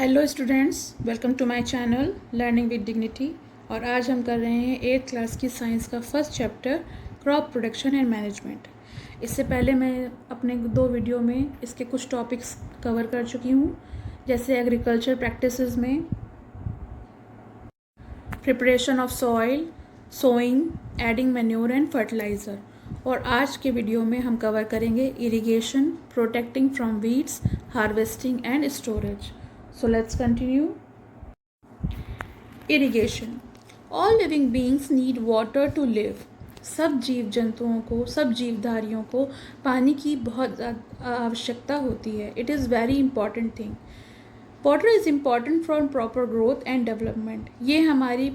Hello students, welcome to my channel learning with dignity. और आज हम कर रहे हैं 8th क्लास की साइंस का first chapter crop production and management. इससे पहले मैं अपने 2 वीडियो में इसके कुछ टॉपिक्स कवर कर चुकी हूँ, जैसे एग्रीकल्चर प्रैक्टिसेस में preparation of soil, sowing, adding manure and fertiliser. और आज के वीडियो में हम कवर करेंगे irrigation, protecting from weeds, harvesting and storage. So let's continue. Irrigation. All living beings need water to live. सब जीव जंतुओं को, सब जीवधारियों को पानी की बहुत आवश्यकता होती है. It is very important thing. Water is important for proper growth and development. ये हमारी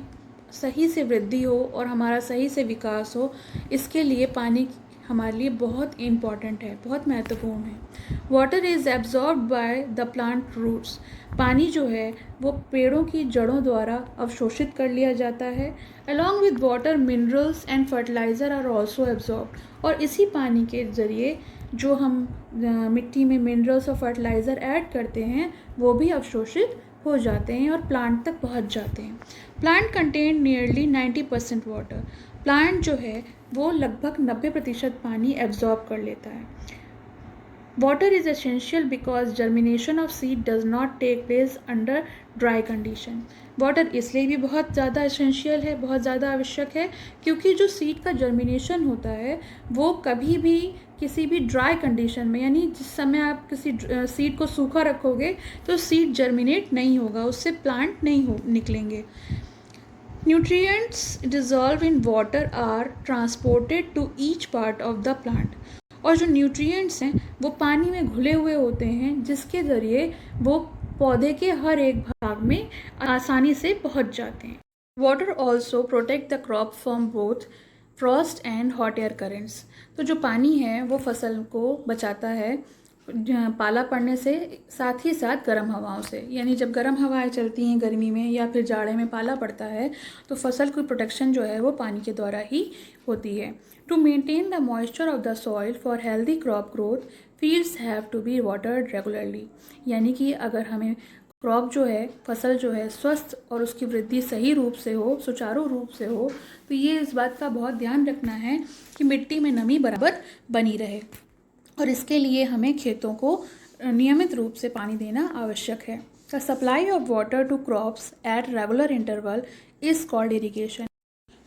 सही से वृद्धि हो और हमारा सही से विकास हो, इसके लिए पानी हमारे लिए बहुत इम्पॉर्टेंट है, बहुत महत्वपूर्ण है। Water is absorb by the plant roots. पानी जो है वो पेड़ों की जड़ों द्वारा अवशोषित कर लिया जाता है। Along with water minerals and fertiliser are also absorb. और इसी पानी के ज़रिए जो हम मिट्टी में मिनरल्स और फर्टिलाइज़र ऐड करते हैं वो भी अवशोषित हो जाते हैं और प्लांट तक पहुंच जाते हैं। Plant contain nearly 90% water. Plant जो है वो लगभग 90% पानी एब्जॉर्ब कर लेता है। Water is essential because germination of seed does not take place under dry condition. Water इसलिए भी बहुत ज़्यादा एसेंशियल है, बहुत ज़्यादा आवश्यक है, क्योंकि जो सीड का जर्मिनेशन होता है वो कभी भी किसी भी ड्राई कंडीशन में, यानी जिस समय आप किसी सीड को सूखा रखोगे तो सीड जर्मिनेट नहीं होगा, उससे प्लांट नहीं निकलेंगे। Nutrients dissolved in water are transported to each part of the plant. और जो न्यूट्रिएंट्स हैं वो पानी में घुले हुए होते हैं, जिसके ज़रिए वो पौधे के हर एक भाग में आसानी से पहुंच जाते हैं। Water also protect the crop from both Frost and hot air currents. तो जो पानी है वो फसल को बचाता है पाला पड़ने से, साथ ही साथ गर्म हवाओं से। यानी जब गर्म हवाएं चलती हैं गर्मी में या फिर जाड़े में पाला पड़ता है तो फसल की प्रोटेक्शन जो है वो पानी के द्वारा ही होती है। To maintain the moisture of the soil for healthy crop growth, fields have to be watered regularly. यानी कि अगर हमें क्रॉप जो है, फसल जो है, स्वस्थ और उसकी वृद्धि सही रूप से हो, सुचारू रूप से हो, तो ये इस बात का बहुत ध्यान रखना है कि मिट्टी में नमी बराबर बनी रहे। और इसके लिए हमें खेतों को नियमित रूप से पानी देना आवश्यक है। The supply of water to crops at regular interval is called irrigation.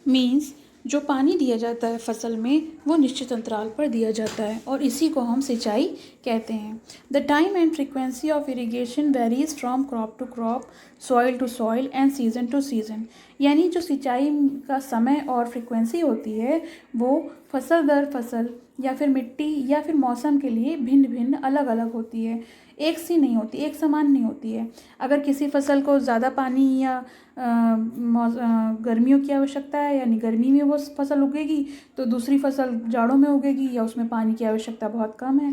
Means जो पानी दिया जाता है फसल में वो निश्चित अंतराल पर दिया जाता है और इसी को हम सिंचाई कहते हैं। The time and frequency of irrigation varies from crop to crop, soil to soil and season to season. यानी जो सिंचाई का समय और फ्रीक्वेंसी होती है वो फसल दर फसल या फिर मिट्टी या फिर मौसम के लिए भिन्न भिन्न अलग अलग होती है, एक सी नहीं होती, एक समान नहीं होती है। अगर किसी फसल को ज़्यादा पानी या गर्मियों की आवश्यकता है, यानी गर्मी में वो फसल उगेगी, तो दूसरी फसल जाड़ों में उगेगी या उसमें पानी की आवश्यकता बहुत कम है।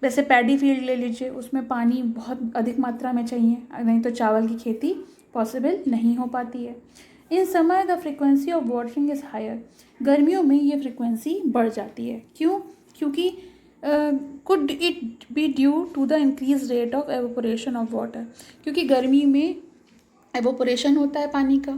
जैसे पैडी फील्ड ले लीजिए, उसमें पानी बहुत अधिक मात्रा में चाहिए, नहीं तो चावल की खेती पॉसिबल नहीं हो पाती है। In summer the frequency of watering is higher. गर्मियों में ये फ्रिक्वेंसी बढ़ जाती है। क्यों? क्योंकि could it be due to the increase rate of evaporation of water. क्योंकि गर्मी में एवोपोरेशन होता है पानी का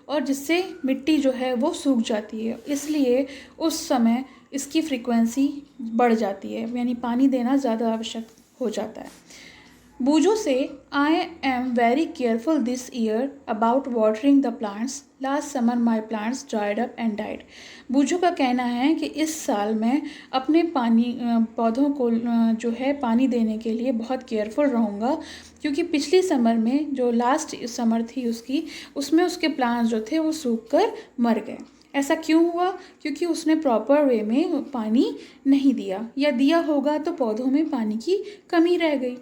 और जिससे मिट्टी जो है वो सूख जाती है, इसलिए उस समय इसकी फ्रीक्वेंसी बढ़ जाती है, यानी पानी देना ज़्यादा आवश्यक हो जाता है। Boojho says I am very careful this year about watering the plants. Last summer my plants dried up and died. Boojho का कहना है कि इस साल मैं अपने पौधों को जो है पानी देने के लिए बहुत केयरफुल रहूँगा, क्योंकि पिछली समर में जो लास्ट समर थी उसमें उसके प्लांट्स जो थे वो सूख कर मर गए। ऐसा क्यों हुआ? क्योंकि उसने प्रॉपर वे में पानी नहीं दिया, या दिया होगा तो पौधों में पानी की कमी रह गई।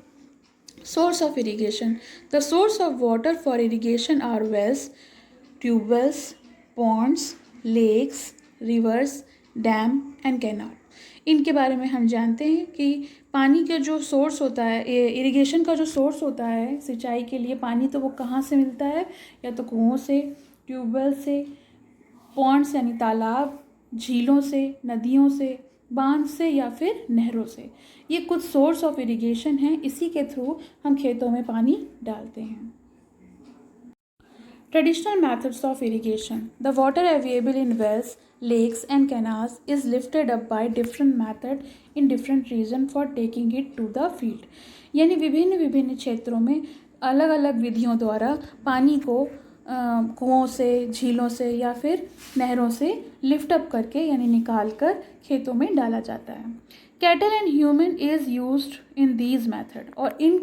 Source of irrigation. The source of water for irrigation are wells, tube wells, ponds, lakes, rivers, dam and canal. इनके बारे में हम जानते हैं कि पानी का जो सोर्स होता है, इरिगेशन का जो सोर्स होता है सिंचाई के लिए पानी, तो वो कहाँ से मिलता है? या तो कुओं से, ट्यूबवेल से, पॉन्ड्स यानी तालाब, झीलों से, नदियों से, बांध से या फिर नहरों से। ये कुछ सोर्स ऑफ इरिगेशन है, इसी के थ्रू हम खेतों में पानी डालते हैं। Traditional methods of irrigation. The water available in wells, lakes and canals is lifted up by different method in different region for taking it to the field. यानी विभिन्न विभिन्न क्षेत्रों में अलग अलग विधियों द्वारा पानी को कुओं से, झीलों से या फिर नहरों से लिफ्ट अप करके यानी निकाल कर खेतों में डाला जाता है। Cattle and human is used in these method. और इन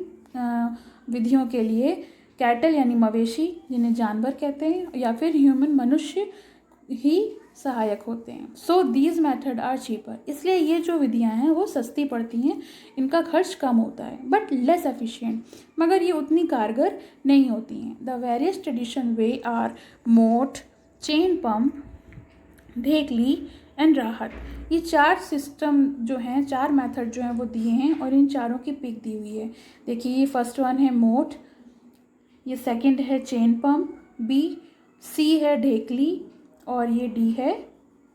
विधियों के लिए कैटल यानी मवेशी जिन्हें जानवर कहते हैं या फिर ह्यूमन मनुष्य ही सहायक होते हैं। So these method are cheaper. इसलिए ये जो विधियां हैं वो सस्ती पड़ती हैं, इनका खर्च कम होता है, बट लेस एफिशिएंट, मगर ये उतनी कारगर नहीं होती हैं। The various tradition way are moat, chain pump, dhekli and rahat. ये 4 सिस्टम जो हैं, 4 मेथड जो हैं वो दिए हैं और इन चारों की पिक दी हुई है। देखिए ये फर्स्ट वन है मोट, ये सेकंड है चेन पम्प, बी, सी है ढेकली और ये डी है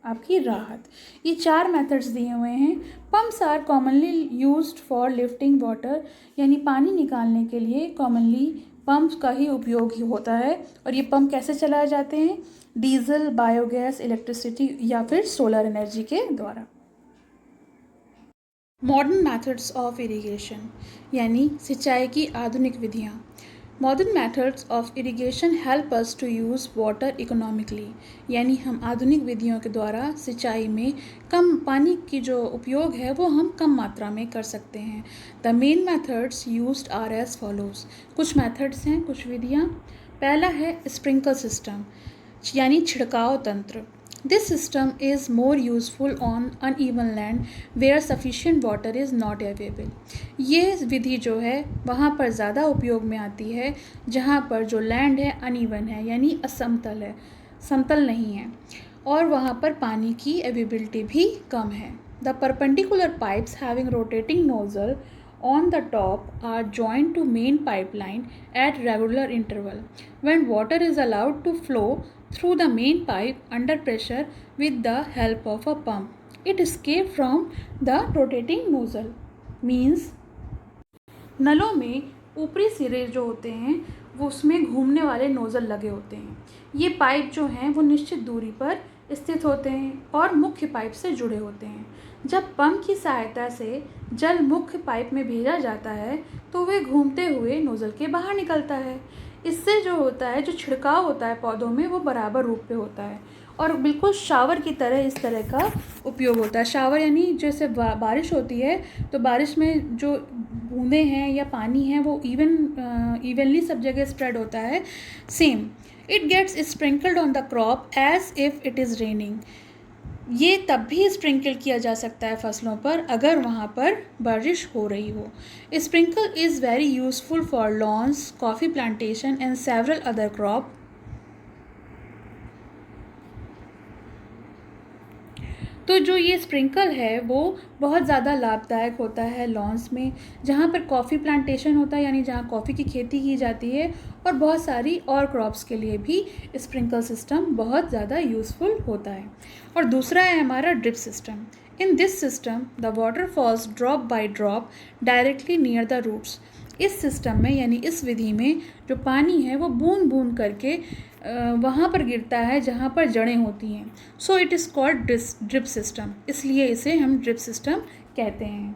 आपकी राहत। ये 4 मेथड्स दिए हुए हैं। Pumps are commonly used for lifting water, यानी पानी निकालने के लिए कॉमनली पंप्स का ही उपयोग ही होता है। और ये पंप कैसे चलाए जाते हैं? डीजल, बायोगैस, इलेक्ट्रिसिटी या फिर सोलर एनर्जी के द्वारा। मॉडर्न मेथड्स ऑफ इरिगेशन यानी सिंचाई की आधुनिक विधियाँ। Modern methods of irrigation help us to use water economically, यानी हम आधुनिक विधियों के द्वारा सिंचाई में कम पानी की जो उपयोग है वो हम कम मात्रा में कर सकते हैं। The main methods used are as follows. कुछ मेथड्स हैं, कुछ विधियाँ। पहला है स्प्रिंकल सिस्टम यानी छिड़काव तंत्र। This system is more useful on uneven land where sufficient water is not available. ये विधि जो है वहाँ पर ज़्यादा उपयोग में आती है जहाँ पर जो लैंड है अनइवन है, यानी असमतल है, समतल नहीं है, और वहाँ पर पानी की अवेलेबिलिटी भी कम है। The perpendicular pipes having rotating nozzle on the top are joined to main pipeline at regular interval. When water is allowed to flow through the main pipe under pressure with the help of a pump, it escapes from the rotating nozzle. Means नलों में ऊपरी सिरे जो होते हैं वो उसमें घूमने वाले नोज़ल लगे होते हैं। ये पाइप जो हैं वो निश्चित दूरी पर स्थित होते हैं और मुख्य पाइप से जुड़े होते हैं। जब पंप की सहायता से जल मुख्य पाइप में भेजा जाता है तो वे घूमते हुए नोज़ल के बाहर निकलता है। इससे जो होता है, जो छिड़काव होता है पौधों में, वो बराबर रूप पे होता है और बिल्कुल शावर की तरह इस तरह का उपयोग होता है। शावर यानी जैसे बारिश होती है तो बारिश में जो बूंदें हैं या पानी है वो इवनली सब जगह स्प्रेड होता है। Same it gets sprinkled on the crop as if it is raining. ये तब भी स्प्रिंकल किया जा सकता है फसलों पर अगर वहाँ पर बारिश हो रही हो। Sprinkle is very useful for lawns, coffee plantation and several other crop. तो जो ये स्प्रिंकल है वो बहुत ज़्यादा लाभदायक होता है लॉन्स में, जहाँ पर कॉफ़ी प्लांटेशन होता है, यानी जहाँ कॉफ़ी की खेती की जाती है, और बहुत सारी और क्रॉप्स के लिए भी स्प्रिंकल सिस्टम बहुत ज़्यादा यूज़फुल होता है। और दूसरा है हमारा drip system. In this system the water falls drop by drop directly near the roots. इस सिस्टम में यानी इस विधि में जो पानी है वो बूंद बूंद करके वहाँ पर गिरता है जहाँ पर जड़ें होती हैं। So it is called drip system, इसलिए इसे हम ड्रिप सिस्टम कहते हैं।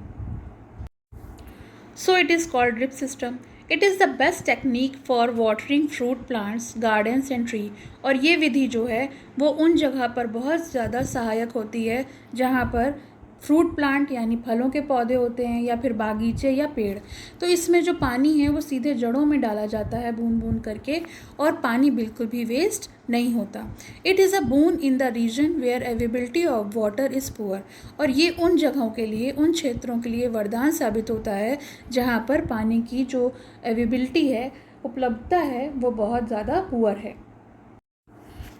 So it is called drip system. It is the best technique for watering fruit plants, gardens and tree. और ये विधि जो है वो उन जगह पर बहुत ज़्यादा सहायक होती है जहाँ पर फ्रूट प्लांट यानी फलों के पौधे होते हैं या फिर बागीचे या पेड़। तो इसमें जो पानी है वो सीधे जड़ों में डाला जाता है बूंद बूंद करके, और पानी बिल्कुल भी वेस्ट नहीं होता। It is a boon in the region where availability of water is poor. और ये उन जगहों के लिए, उन क्षेत्रों के लिए वरदान साबित होता है जहाँ पर पानी की जो अवेलेबिलिटी है, उपलब्धता है, वो बहुत ज़्यादा पुअर है।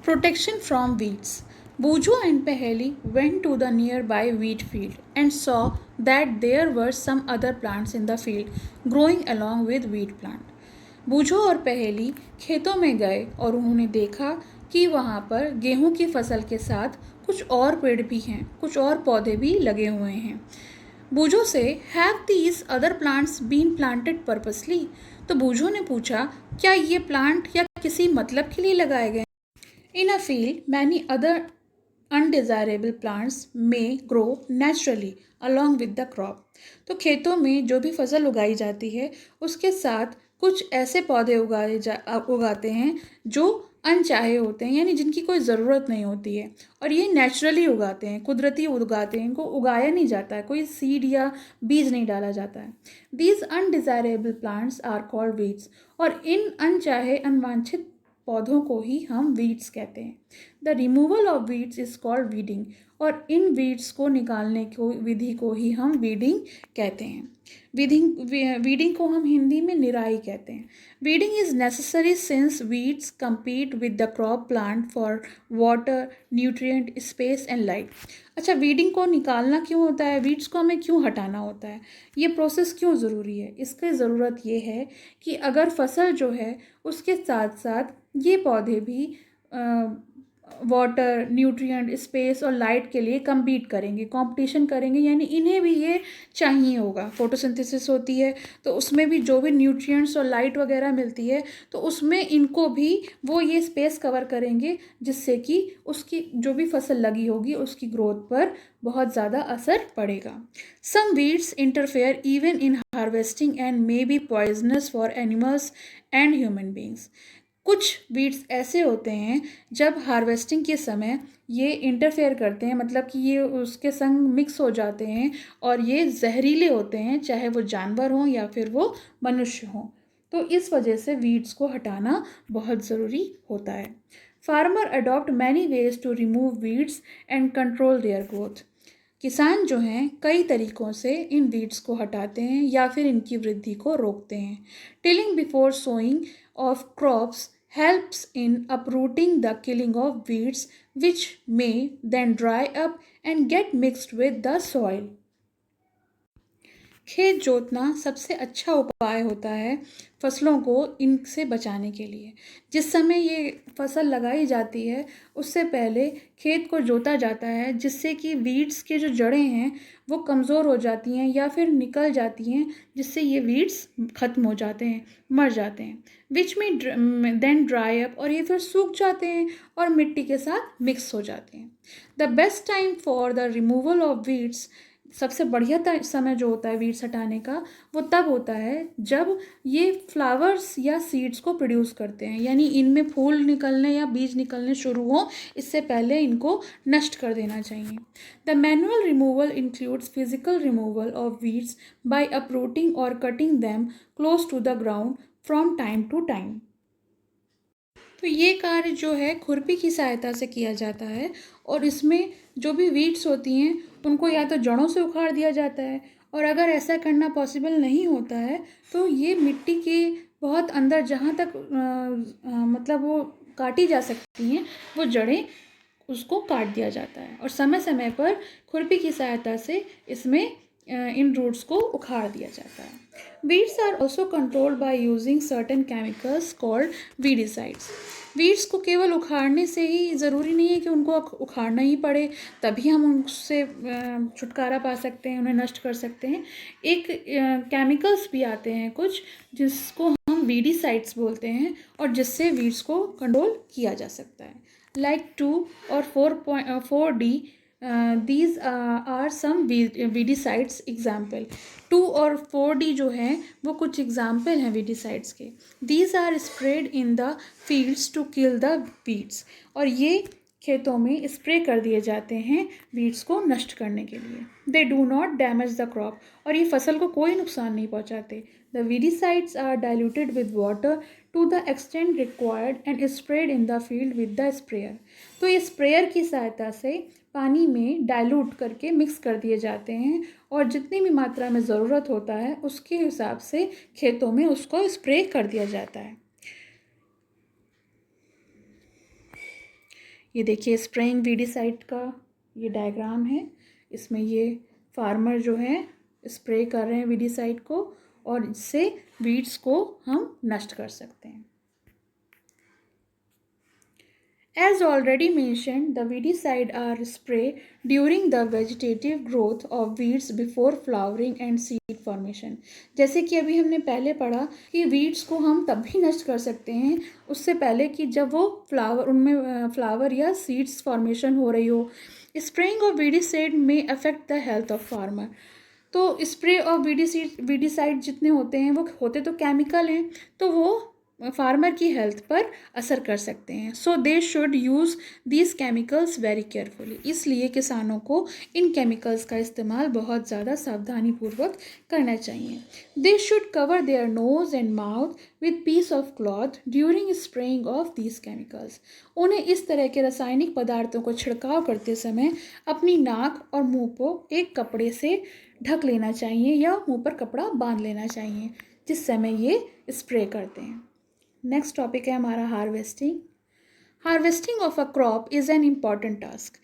Protection from weeds. Buju and Paheli went to the nearby wheat field and saw that there were some other plants in the field growing along with wheat plant. बूझो और पहेली खेतों में गए और उन्होंने देखा कि वहाँ पर गेहूं की फसल के साथ कुछ और पेड़ भी हैं, कुछ और पौधे भी लगे हुए हैं। बूझो से have these other plants been planted purposely? तो बूझो ने पूछा, क्या ये प्लांट या किसी मतलब के लिए लगाए गए? In a field many other undesirable plants may grow naturally along with the crop. तो खेतों में जो भी फसल उगाई जाती है उसके साथ कुछ ऐसे पौधे उगाते हैं जो अनचाहे होते हैं, यानी जिनकी कोई ज़रूरत नहीं होती है, और ये नेचुरली उगाते हैं, कुदरती उगाते हैं, इनको उगाया नहीं जाता है, कोई सीड या बीज नहीं डाला जाता है। These undesirable plants are called weeds. और इन अनचाहे अनवांछित पौधों को ही हम वीड्स कहते हैं। The removal of weeds is called weeding. और इन वीड्स को निकालने को विधि को ही हम वीडिंग कहते हैं। वीडिंग को हम हिंदी में निराई कहते हैं। Weeding is necessary since weeds compete with the crop plant for water, nutrient, space and light। अच्छा, वीडिंग को निकालना क्यों होता है, वीड्स को हमें क्यों हटाना होता है, ये प्रोसेस क्यों ज़रूरी है? इसकी ज़रूरत ये है कि अगर फसल जो है उसके साथ साथ ये पौधे भी वाटर, न्यूट्रिएंट, स्पेस और लाइट के लिए compete करेंगे, कंपटीशन करेंगे, यानी इन्हें भी ये चाहिए होगा। फोटोसिंथेसिस होती है तो उसमें भी जो भी न्यूट्रिएंट्स और लाइट वगैरह मिलती है तो उसमें इनको भी वो ये स्पेस कवर करेंगे, जिससे कि उसकी जो भी फसल लगी होगी उसकी ग्रोथ पर बहुत ज़्यादा असर पड़ेगा। Some weeds interfere even in harvesting and may be poisonous for animals and human beings. कुछ वीड्स ऐसे होते हैं जब हार्वेस्टिंग के समय ये इंटरफेयर करते हैं, मतलब कि ये उसके संग मिक्स हो जाते हैं और ये जहरीले होते हैं, चाहे वो जानवर हों या फिर वो मनुष्य हों। तो इस वजह से वीड्स को हटाना बहुत ज़रूरी होता है। Farmer adopt many ways to remove weeds and control their growth. किसान जो हैं कई तरीक़ों से इन वीड्स को हटाते हैं या फिर इनकी वृद्धि को रोकते हैं। Tilling before sowing of crops helps in uprooting the killing of weeds which may then dry up and get mixed with the soil। खेत जोतना सबसे अच्छा उपाय होता है फसलों को इनसे बचाने के लिए। जिस समय ये फसल लगाई जाती है उससे पहले खेत को जोता जाता है, जिससे कि वीड्स के जो जड़ें हैं वो कमज़ोर हो जाती हैं या फिर निकल जाती हैं, जिससे ये वीड्स ख़त्म हो जाते हैं, मर जाते हैं। विच में देन ड्राई अप, और ये फिर सूख जाते हैं और मिट्टी के साथ मिक्स हो जाते हैं। The best time for the removal of weeds, सबसे बढ़िया समय जो होता है वीड्स हटाने का वो तब होता है जब ये फ्लावर्स या सीड्स को प्रोड्यूस करते हैं, यानी इनमें फूल निकलने या बीज निकलने शुरू हों, इससे पहले इनको नष्ट कर देना चाहिए। The manual removal includes physical removal of weeds by uprooting और cutting them close to the ground from time to time. तो ये कार्य जो है खुरपी की सहायता से किया जाता है, और इसमें जो भी वीड्स होती हैं उनको या तो जड़ों से उखाड़ दिया जाता है, और अगर ऐसा करना पॉसिबल नहीं होता है तो ये मिट्टी के बहुत अंदर जहाँ तक मतलब वो काटी जा सकती हैं वो जड़ें, उसको काट दिया जाता है, और समय समय पर खुरपी की सहायता से इसमें इन रूट्स को उखाड़ दिया जाता है। Weeds are also controlled by using certain chemicals called weedicides. Weeds को केवल उखाड़ने से ही ज़रूरी नहीं है कि उनको उखाड़ना ही पड़े तभी हम उनसे छुटकारा पा सकते हैं, उन्हें नष्ट कर सकते हैं। एक केमिकल्स भी आते हैं कुछ जिसको हम वीडिसाइड्स बोलते हैं, और जिससे वीड्स को कंट्रोल किया जा सकता है। लाइक 2 और 4D, these are some weedicides example. 2 और 4D जो हैं वो कुछ एग्जाम्पल हैं वीडिसाइड्स के। These are sprayed in the fields to kill the weeds। और ये खेतों में स्प्रे कर दिए जाते हैं वीड्स को नष्ट करने के लिए। They do not damage the crop। और ये फसल को कोई नुकसान नहीं पहुंचाते। The weedicides are diluted with water to the extent required and sprayed in the field with the sprayer। तो ये स्प्रेयर की सहायता से पानी में डाइल्यूट करके मिक्स कर दिए जाते हैं, और जितनी भी मात्रा में ज़रूरत होता है उसके हिसाब से खेतों में उसको स्प्रे कर दिया जाता है। ये देखिए स्प्रेइंग वीडिसाइड का ये डायग्राम है। इसमें ये फार्मर जो है स्प्रे कर रहे हैं वीडिसाइड को, और इससे वीड्स को हम नष्ट कर सकते हैं। As already mentioned, the weedicide are sprayed during the vegetative growth of weeds before flowering and seed formation. जैसे कि अभी हमने पहले पढ़ा कि weeds को हम तब भी नष्ट कर सकते हैं उससे पहले कि जब वो उनमें फ्लावर या सीड्स फॉर्मेशन हो रही हो. Spraying of weedicide may affect the health of farmer. तो स्प्रे और वीडीसाइड जितने होते हैं वो होते तो केमिकल हैं, तो वो फार्मर की हेल्थ पर असर कर सकते हैं. So they should use these chemicals very carefully. इसलिए किसानों को इन केमिकल्स का इस्तेमाल बहुत ज़्यादा सावधानीपूर्वक करना चाहिए. They should cover their nose and mouth with piece of cloth during spraying of these chemicals. उन्हें इस तरह के रासायनिक पदार्थों को छिड़काव करते समय अपनी नाक और मुंह को एक कपड़े से ढक लेना चाहिए या मुंह पर कपड़ा बांध लेना चाहिए जिस समय ये स्प्रे करते हैं. नेक्स्ट टॉपिक है हमारा harvesting. Harvesting of a crop is an important task.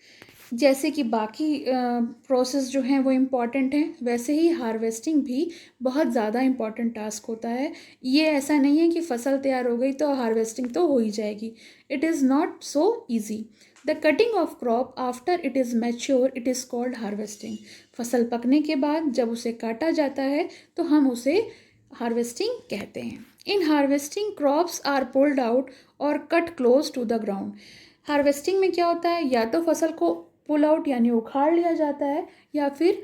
जैसे कि बाकी प्रोसेस जो हैं वो इम्पॉर्टेंट हैं, वैसे ही हार्वेस्टिंग भी बहुत ज़्यादा इम्पॉर्टेंट टास्क होता है. ये ऐसा नहीं है कि फसल तैयार हो गई तो हार्वेस्टिंग तो हो ही जाएगी. It is not so easy. The cutting of crop after it is mature it is called harvesting. फसल पकने के बाद जब उसे काटा जाता है तो हम उसे हार्वेस्टिंग कहते हैं. In harvesting crops are pulled out और cut close to the ground. Harvesting में क्या होता है, या तो फसल को पुल आउट यानी उखाड़ लिया जाता है या फिर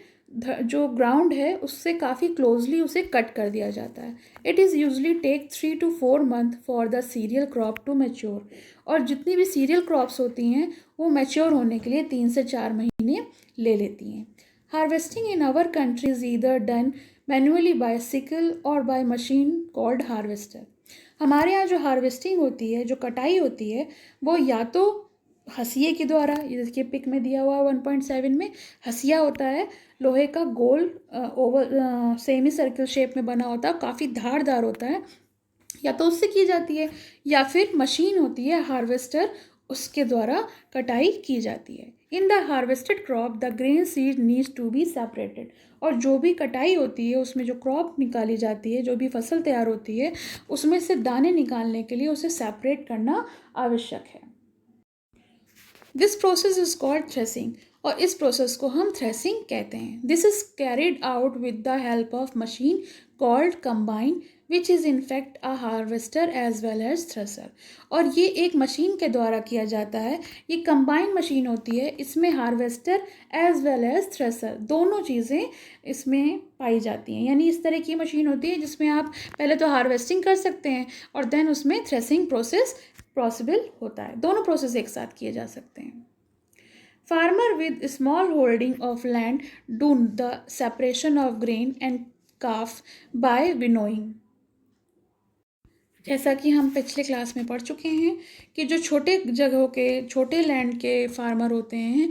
जो ग्राउंड है उससे काफ़ी क्लोजली उसे कट कर दिया जाता है. It is usually take 3 to 4 month for the cereal crop to mature. और जितनी भी सीरियल क्रॉप्स होती हैं वो मैच्योर होने के लिए 3 से 4 महीने ले लेती हैं. Harvesting in our country is either done manually by sickle और बाय मशीन कॉल्ड हार्वेस्टर. हमारे यहाँ जो हार्वेस्टिंग होती है, जो कटाई होती है, वो या तो हंसिए के द्वारा, ये देखिए पिक में दिया हुआ 1.7 में हंसिया होता है, लोहे का गोल ओवल सेमी सर्कल शेप में बना होता है, काफ़ी धारदार होता है, या तो उससे की जाती है या फिर मशीन होती है हार्वेस्टर, उसके द्वारा कटाई की जाती है. In the harvested crop the grain seed needs to be separated. और जो भी कटाई होती है उसमें जो क्रॉप निकाली जाती है, जो भी फसल तैयार होती है, उसमें से दाने निकालने के लिए उसे सेपरेट करना आवश्यक है. This process is called threshing. और इस प्रोसेस को हम थ्रेसिंग कहते हैं. This is carried out with the help of machine called combine which is in fact a harvester as well as thresher. और ये एक मशीन के द्वारा किया जाता है. ये कंबाइन मशीन होती है, इसमें harvester as well as thresher दोनों चीज़ें इसमें पाई जाती हैं. यानी इस तरह की मशीन होती है जिसमें आप पहले तो हार्वेस्टिंग कर सकते हैं और देन उसमें थ्रेसिंग प्रोसेस पॉसिबल होता है. दोनों प्रोसेस एक साथ किए जा सकते हैं. Farmer with small holding of land do the separation of grain and chaff by winnowing. जैसा कि हम पिछले क्लास में पढ़ चुके हैं कि जो छोटे जगहों के, छोटे लैंड के फार्मर होते हैं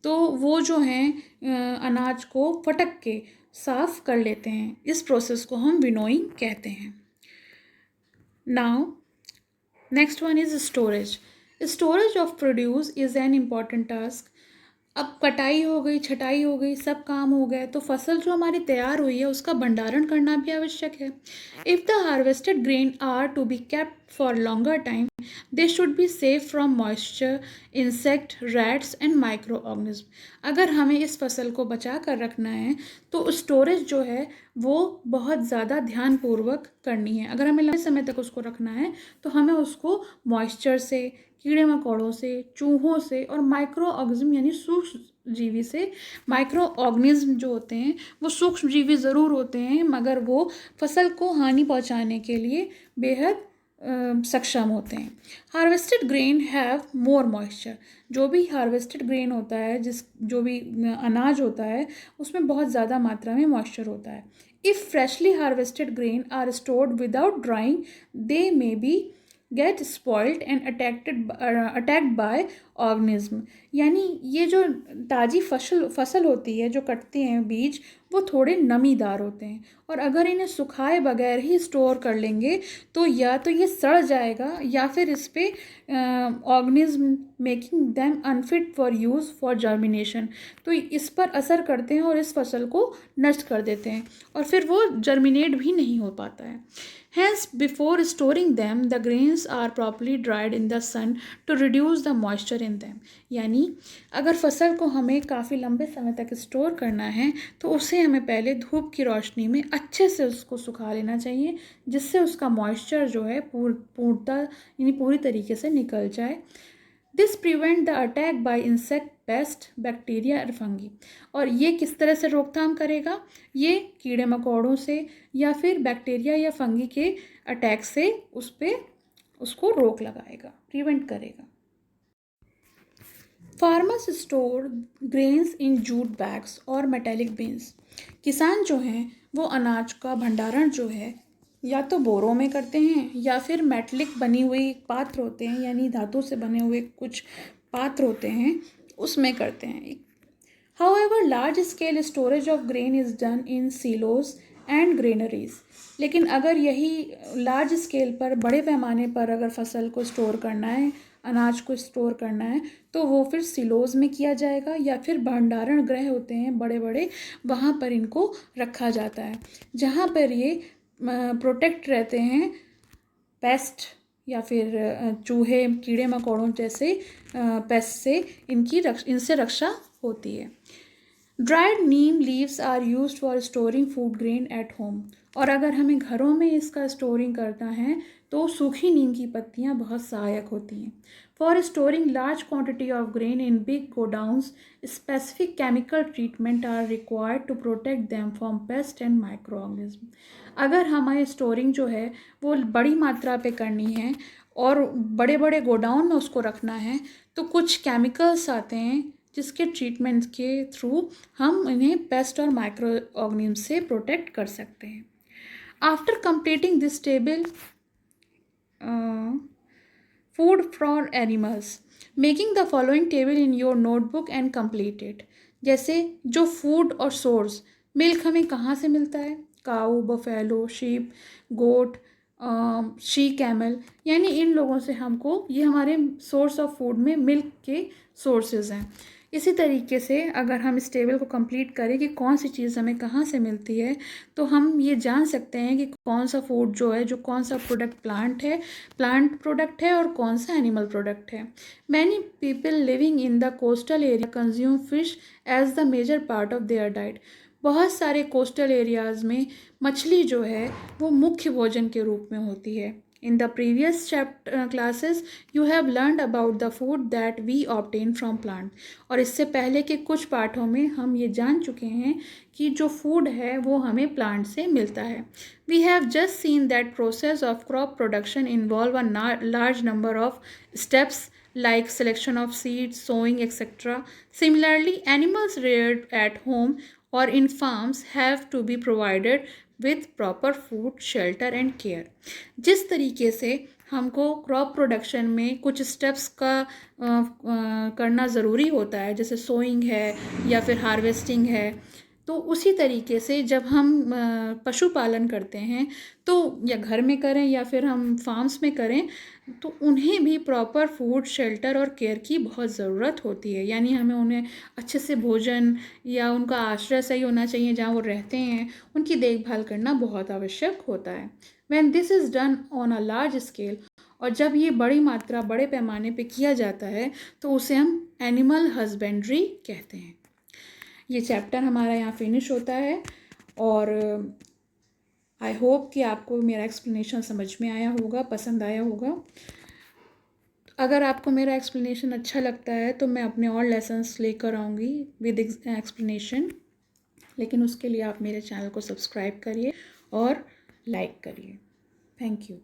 तो वो जो हैं अनाज को फटक के साफ कर लेते हैं. इस प्रोसेस को हम विनोइंग कहते हैं. Now next one is storage. Storage of produce is an important task. अब कटाई हो गई, छटाई हो गई, सब काम हो गए, तो फसल जो हमारी तैयार हुई है उसका भंडारण करना भी आवश्यक है. If the harvested grain are to be kept for longer time they should be safe from moisture, insect, rats and micro organism. अगर हमें इस फसल को बचा कर रखना है तो स्टोरेज जो है वो बहुत ज़्यादा ध्यानपूर्वक करनी है. अगर हमें लंबे समय तक उसको रखना है तो हमें उसको मॉइस्चर से, कीड़े मकोड़ों से, चूहों से और माइक्रो ऑर्गेनिज्म यानी सूक्ष्म जीवी से. माइक्रो ऑर्गेनिज्म जो होते हैं वो सूक्ष्म जीवी ज़रूर होते हैं मगर वो फसल को हानि पहुंचाने के लिए बेहद सक्षम होते हैं. Harvested grain have more moisture. जो भी हार्वेस्टेड ग्रेन होता है, जो भी अनाज होता है उसमें बहुत ज़्यादा मात्रा में मॉइस्चर होता है. If freshly harvested grain are stored without drying they may be get spoiled and attacked by organism. यानी ये जो ताज़ी फसल होती है, जो कटते हैं बीज, वो थोड़े नमीदार होते हैं और अगर इन्हें सुखाए बगैर ही स्टोर कर लेंगे तो या तो ये सड़ जाएगा या फिर इस पर organism making them unfit for use for germination, तो इस पर असर करते हैं और इस फसल को नष्ट कर देते हैं और फिर वो जर्मिनेट भी नहीं हो पाता है. Hence, before storing them, the grains are properly dried in the sun to reduce the moisture in them. यानी अगर फसल को हमें काफ़ी लंबे समय तक स्टोर करना है तो उसे हमें पहले धूप की रोशनी में अच्छे से उसको सुखा लेना चाहिए, जिससे उसका मॉइस्चर जो है पूरी तरीके से निकल जाए. This prevent the attack by insect, paste, bacteria और फंगी. और ये किस तरह से रोकथाम करेगा? ये कीड़े मकोड़ों से या फिर बैक्टीरिया या फंगी के अटैक से उसको रोक लगाएगा, प्रिवेंट करेगा. Farmers store grains in jute bags और मेटेलिक बिन्स. किसान जो हैं वो अनाज का भंडारण जो है या तो बोरों में करते हैं या फिर मेटलिक बनी हुई पात्र होते हैं, यानी धातु से बने हुए कुछ पात्र होते हैं, उसमें करते हैं. However, large scale storage of grain is done in silos and granaries. लेकिन अगर यही लार्ज स्केल पर, बड़े पैमाने पर अगर फसल को स्टोर करना है, अनाज को स्टोर करना है, तो वो फिर सिलोज में किया जाएगा या फिर भंडारण गृह होते हैं बड़े बड़े, वहाँ पर इनको रखा जाता है, जहाँ पर ये प्रोटेक्ट रहते हैं पेस्ट या फिर चूहे, कीड़े मकोड़ों जैसे पेस्ट से इनसे रक्षा होती है. Dried neem leaves are used for storing food grain at home. और अगर हमें घरों में इसका स्टोरिंग करना है तो सूखी नीम की पत्तियां बहुत सहायक होती हैं. For storing large quantity of grain in big godowns, specific chemical treatment are required to protect them from pest and micro organism. अगर हमारी स्टोरिंग जो है वो बड़ी मात्रा पे करनी है और बड़े बड़े गोडाउन में उसको रखना है, तो कुछ केमिकल्स आते हैं जिसके ट्रीटमेंट के थ्रू हम इन्हें पेस्ट और माइक्रो ऑर्गेनिज्म से प्रोटेक्ट कर सकते हैं. After completing this table, food for animals, making the following table in your notebook and complete it. जैसे जो फूड और सोर्स, मिल्क हमें कहाँ से मिलता है? Cow, buffalo, sheep, goat, she camel, यानी इन लोगों से हमको, ये हमारे सोर्स ऑफ फूड में मिल्क के सोर्सेज हैं. इसी तरीके से अगर हम इस टेबल को कंप्लीट करें कि कौन सी चीज़ हमें कहाँ से मिलती है, तो हम ये जान सकते हैं कि कौन सा फूड जो है, जो कौन सा प्रोडक्ट प्लांट प्रोडक्ट है और कौन सा एनिमल प्रोडक्ट है. Many people living in the coastal area consume fish as the major part of their diet. बहुत सारे कोस्टल एरियाज़ में मछली जो है वो मुख्य भोजन के रूप में होती है. In the previous classes, you have learned about the food that we obtain from plant. और इससे पहले के कुछ पाठों में हम ये जान चुके हैं कि जो फूड है वो हमें प्लांट से मिलता है. We have just seen that process of crop production involve a large number of steps like selection of seeds, sowing, etc. Similarly, animals reared at home or in farms have to be provided with proper food, shelter and care. जिस तरीके से हमको crop production में कुछ steps का करना ज़रूरी होता है, जैसे सोइंग है या फिर हार्वेस्टिंग है, तो उसी तरीके से जब हम पशुपालन करते हैं, तो या घर में करें या फिर हम फार्म्स में करें, तो उन्हें भी प्रॉपर फूड, शेल्टर और केयर की बहुत ज़रूरत होती है. यानी हमें उन्हें अच्छे से भोजन या उनका आश्रय सही होना चाहिए जहाँ वो रहते हैं, उनकी देखभाल करना बहुत आवश्यक होता है. When this is done on a large scale, और जब ये बड़ी मात्रा, बड़े पैमाने पे किया जाता है, तो उसे हम एनिमल हस्बेंड्री कहते हैं. ये चैप्टर हमारा यहाँ फिनिश होता है और आई होप कि आपको मेरा एक्सप्लेनेशन समझ में आया होगा, पसंद आया होगा. अगर आपको मेरा एक्सप्लेनेशन अच्छा लगता है तो मैं अपने और लेसन्स लेकर आऊँगी विद एक्सप्लेनेशन, लेकिन उसके लिए आप मेरे चैनल को सब्सक्राइब करिए और लाइक करिए. Thank you.